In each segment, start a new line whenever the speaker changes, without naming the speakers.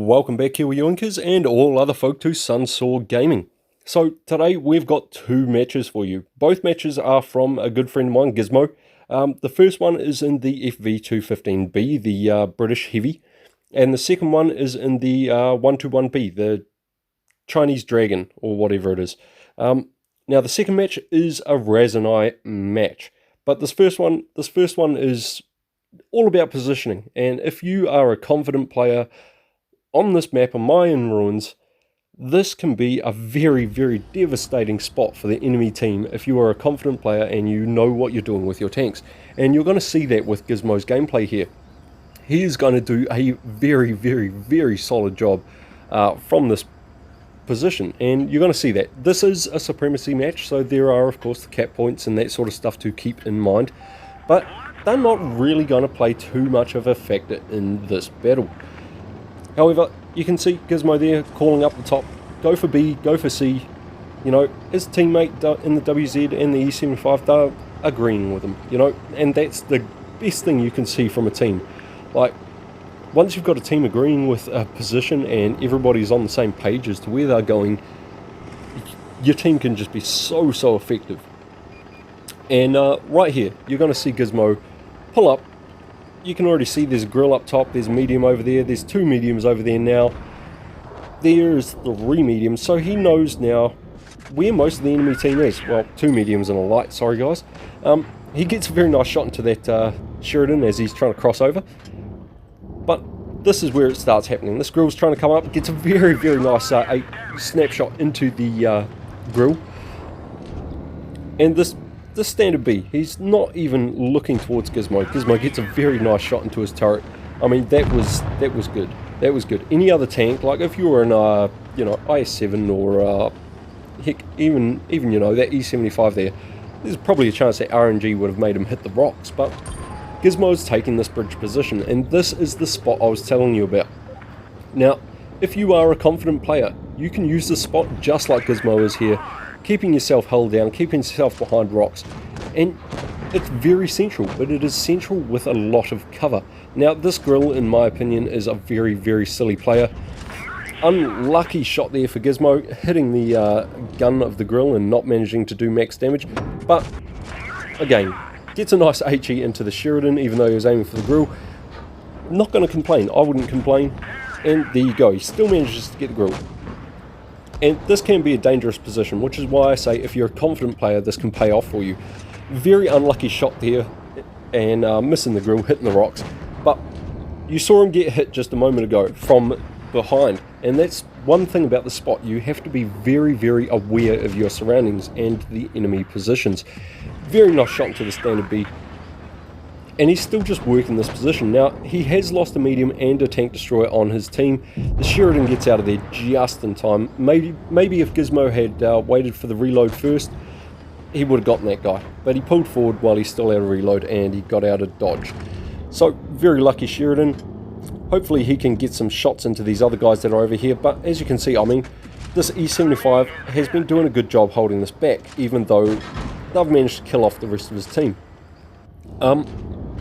Welcome back, Kiwi Yoinkers and all other folk to Sunsaw Gaming. So today we've got two matches for you. Both matches are from a good friend of mine, Gizmo. The first one is in the FV215B, the British Heavy, and the second one is in the 121B, the Chinese Dragon, or whatever it is. Now the second match is a Rasei match, but this first one is all about positioning, and if you are a confident player on this map on Mayan Ruins, this can be a very, very devastating spot for the enemy team if you are a confident player and you know what you're doing with your tanks. And you're going to see that with Gizmo's gameplay here. He is going to do a very, very, very solid job from this position, and you're going to see that. This is a supremacy match, so there are of course the cap points and that sort of stuff to keep in mind, but they're not really going to play too much of a factor in this battle. However, you can see Gizmo there calling up the top, go for B, go for C. You know, his teammate in the WZ and the E75, they're agreeing with him, you know, and that's the best thing you can see from a team. Like, once you've got a team agreeing with a position and everybody's on the same page as to where they're going, your team can just be so effective. And right here, you're going to see Gizmo pull up. You can already see there's a grill up top, there's a medium over there, there's two mediums over there now. There's three mediums, so he knows now where most of the enemy team is. Well, two mediums and a light, sorry guys. He gets a very nice shot into that Sheridan as he's trying to cross over. But this is where it starts happening. This grill's trying to come up, gets a very, very nice snapshot into the grill. And this standard B, he's not even looking towards Gizmo. Gizmo gets a very nice shot into his turret. I mean, that was good. That was good. Any other tank, like if you were in you know, IS-7 or heck, even you know, that E75 there, there's probably a chance that RNG would have made him hit the rocks, but Gizmo's taking this bridge position, and this is the spot I was telling you about. Now, if you are a confident player, you can use this spot just like Gizmo is here, keeping yourself held down, keeping yourself behind rocks, and it's very central, but it is central with a lot of cover. Now, this grill, in my opinion, is a very, very silly player. Unlucky shot there for Gizmo, hitting the gun of the grill and not managing to do max damage, but again, gets a nice HE into the Sheridan, even though he was aiming for the grill. Not going to complain, I wouldn't complain, and there you go, he still manages to get the grill. And this can be a dangerous position, which is why I say if you're a confident player, this can pay off for you. Very unlucky shot there, and missing the grill, hitting the rocks. But you saw him get hit just a moment ago from behind, and that's one thing about the spot. You have to be very, very aware of your surroundings and the enemy positions. Very nice shot into the standard B. And he's still just working this position. Now, he has lost a medium and a tank destroyer on his team. The Sheridan gets out of there just in time. Maybe if Gizmo had waited for the reload first, he would have gotten that guy. But he pulled forward while he's still out of reload, and he got out of dodge. So, very lucky Sheridan. Hopefully he can get some shots into these other guys that are over here. But as you can see, I mean, this E75 has been doing a good job holding this back, even though they've managed to kill off the rest of his team.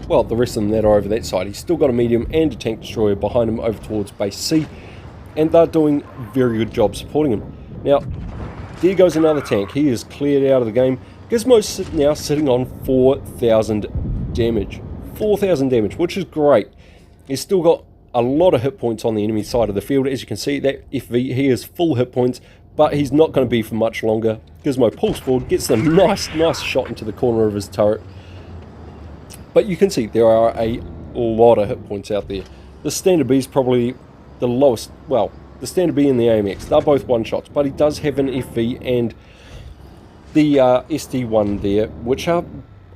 Well, the rest of them that are over that side. He's still got a medium and a tank destroyer behind him over towards base C, and they're doing a very good job supporting him. Now, there goes another tank. He is cleared out of the game. Gizmo's now sitting on 4,000 damage. 4,000 damage, which is great. He's still got a lot of hit points on the enemy side of the field. As you can see, that FV, he is full hit points, but he's not going to be for much longer. Gizmo pulls forward, gets a nice shot into the corner of his turret. But you can see there are a lot of hit points out there. The standard B is probably the lowest. Well, the standard B and the AMX, they're both one shots, but he does have an FV and the ST1 there, which are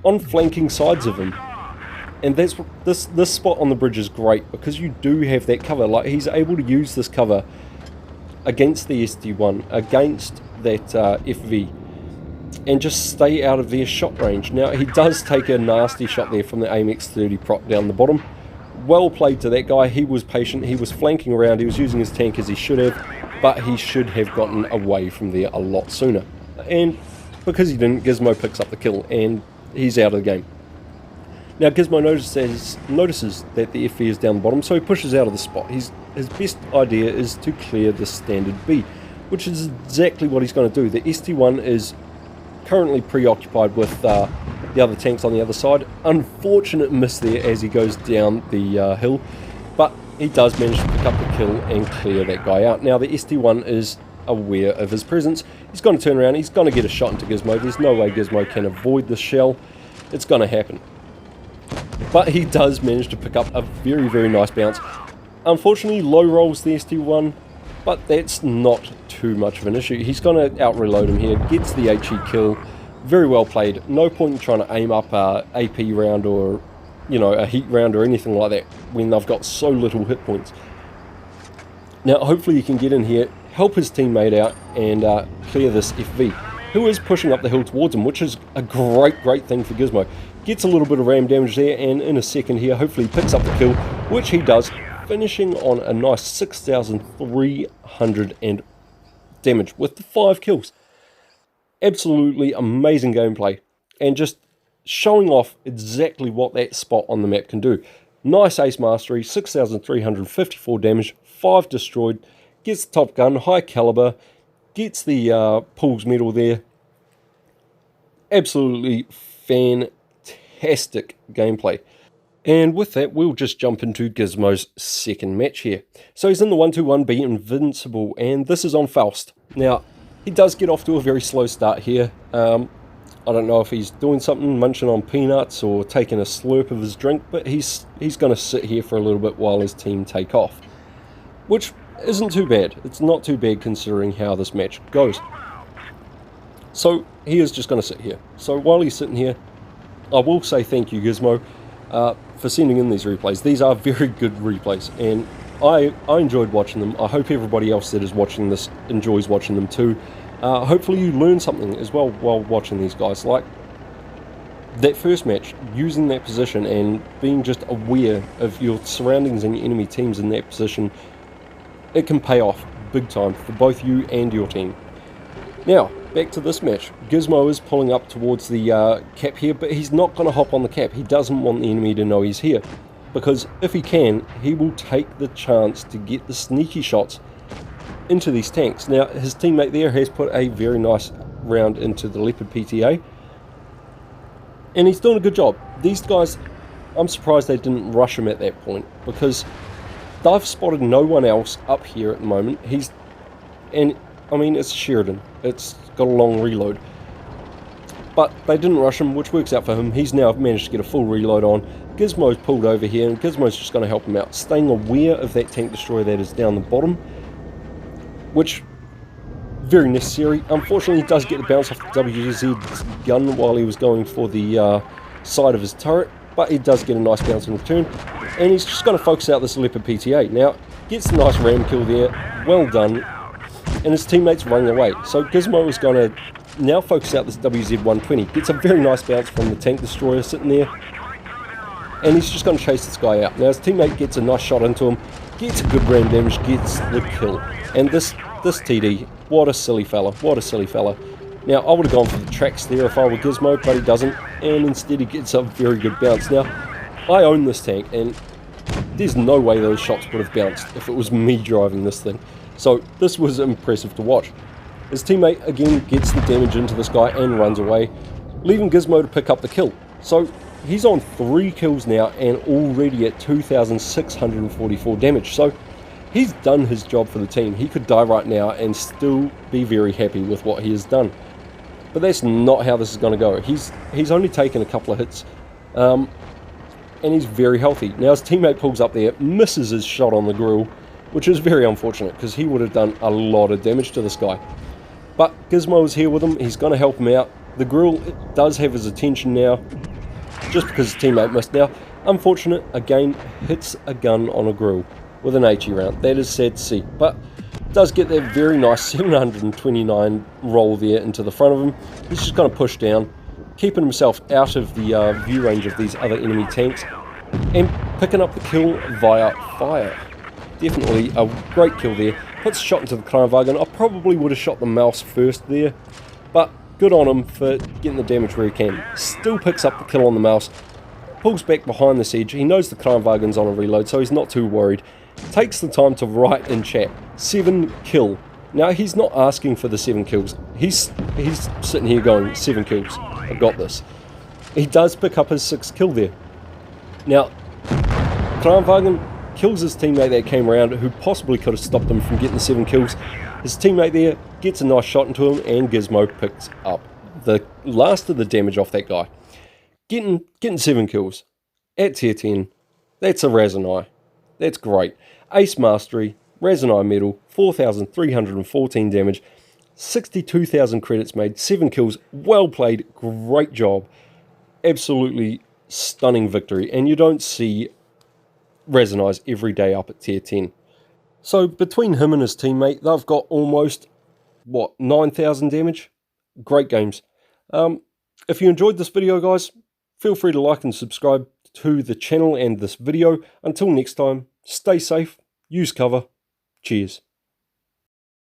on flanking sides of him. And that's this spot on the bridge is great because you do have that cover. Like, he's able to use this cover against the ST1, against that FV, and just stay out of their shot range. Now, he does take a nasty shot there from the AMX 30 prop down the bottom. Well played to that guy. He was patient, he was flanking around, he was using his tank as he should have, but he should have gotten away from there a lot sooner. And because he didn't, Gizmo picks up the kill, and he's out of the game. Now, Gizmo notices that the FV is down the bottom, so he pushes out of the spot. He's his best idea is to clear the standard B, which is exactly what he's going to do. The ST1 is currently preoccupied with the other tanks on the other side. Unfortunate miss there as he goes down the hill, but he does manage to pick up the kill and clear that guy out. Now the ST1 is aware of his presence. He's going to turn around, he's going to get a shot into Gizmo. There's no way Gizmo can avoid the shell. It's going to happen. But he does manage to pick up a very, very nice bounce. Unfortunately, low rolls the ST1, but that's not too much of an issue. He's going to out-reload him here, gets the HE kill. Very well played. No point in trying to aim up a AP round or, you know, a heat round or anything like that when they've got so little hit points. Now, hopefully he can get in here, help his teammate out, and clear this FV, who is pushing up the hill towards him, which is a great thing for Gizmo. Gets a little bit of ram damage there, and in a second here, hopefully he picks up the kill, which he does, finishing on a nice 6,300 and damage with the 5 kills. Absolutely amazing gameplay, and just showing off exactly what that spot on the map can do. Nice ace mastery, 6,354 damage, 5 destroyed, gets the top gun, high caliber, gets the Pools medal there. Absolutely fantastic gameplay. And with that, we'll just jump into Gizmo's second match here. So he's in the 121B Invincible, and this is on Faust. Now, he does get off to a very slow start here. I don't know if he's doing something, munching on peanuts or taking a slurp of his drink, but he's going to sit here for a little bit while his team take off. Which isn't too bad. It's not too bad considering how this match goes. So he is just going to sit here. So while he's sitting here, I will say thank you, Gizmo, for sending in these replays. These are very good replays, and I enjoyed watching them. I hope everybody else that is watching this enjoys watching them too. Hopefully you learn something as well while watching these guys. Like that first match, using that position and being just aware of your surroundings and your enemy teams in that position, it can pay off big time for both you and your team. Now, back to this match. Gizmo is pulling up towards the cap here, but he's not going to hop on the cap. He doesn't want the enemy to know he's here, because if he can, he will take the chance to get the sneaky shots into these tanks. Now, his teammate there has put a very nice round into the Leopard PTA, and he's doing a good job. These guys, I'm surprised they didn't rush him at that point, because they've spotted no one else up here at the moment. I mean, it's Sheridan. It's got a long reload. But they didn't rush him, which works out for him. He's now managed to get a full reload on. Gizmo's pulled over here, and Gizmo's just going to help him out, staying aware of that tank destroyer that is down the bottom, which, very necessary. Unfortunately, he does get the bounce off the WZ's gun while he was going for the side of his turret, but he does get a nice bounce in return, and he's just going to focus out this Leopard PTA. Now, gets the nice ram kill there, well done, and his teammates running away. So Gizmo is going to now focus out this WZ-120, gets a very nice bounce from the tank destroyer sitting there, and he's just going to chase this guy out. Now his teammate gets a nice shot into him, gets a good ram damage, gets the kill, and this TD, what a silly fella, what a silly fella. Now I would have gone for the tracks there if I were Gizmo, but he doesn't, and instead he gets a very good bounce. Now I own this tank, and there's no way those shots would have bounced if it was me driving this thing. So this was impressive to watch. His teammate again gets the damage into this guy and runs away, leaving Gizmo to pick up the kill. So he's on 3 kills now and already at 2,644 damage. So he's done his job for the team. He could die right now and still be very happy with what he has done. But that's not how this is going to go. He's only taken a couple of hits, and he's very healthy. Now his teammate pulls up there, misses his shot on the grill, which is very unfortunate because he would have done a lot of damage to this guy. But Gizmo is here with him. He's going to help him out. The grill does have his attention now, just because his teammate missed. Now, unfortunate, again, hits a gun on a grill with an HE round. That is sad to see, but does get that very nice 729 roll there into the front of him. He's just going to push down, keeping himself out of the view range of these other enemy tanks, and picking up the kill via fire. Definitely a great kill there. Puts a shot into the Kleinwagen. I probably would have shot the mouse first there, but good on him for getting the damage where he can. Still picks up the kill on the mouse, pulls back behind the siege. He knows the Kleinwagen's on a reload, so he's not too worried. takes the time to write in chat, 7 kill. Now, he's not asking for the 7 kills. He's sitting here going, 7 kills. I've got this. He does pick up his 6th kill there. Now, Kranwagen kills his teammate that came around, who possibly could have stopped him from getting the 7 kills. His teammate there gets a nice shot into him, and Gizmo picks up the last of the damage off that guy. Getting 7 kills at tier 10, that's a Rasei. That's great. Ace Mastery, Rasei medal, 4,314 damage, 62,000 credits made, 7 kills, well played, great job. Absolutely stunning victory, and you don't see Rasei every day up at tier 10. So between him and his teammate, they've got almost, 9,000 damage? Great games. If you enjoyed this video, guys, feel free to like and subscribe to the channel and this video. Until next time, stay safe, use cover, cheers.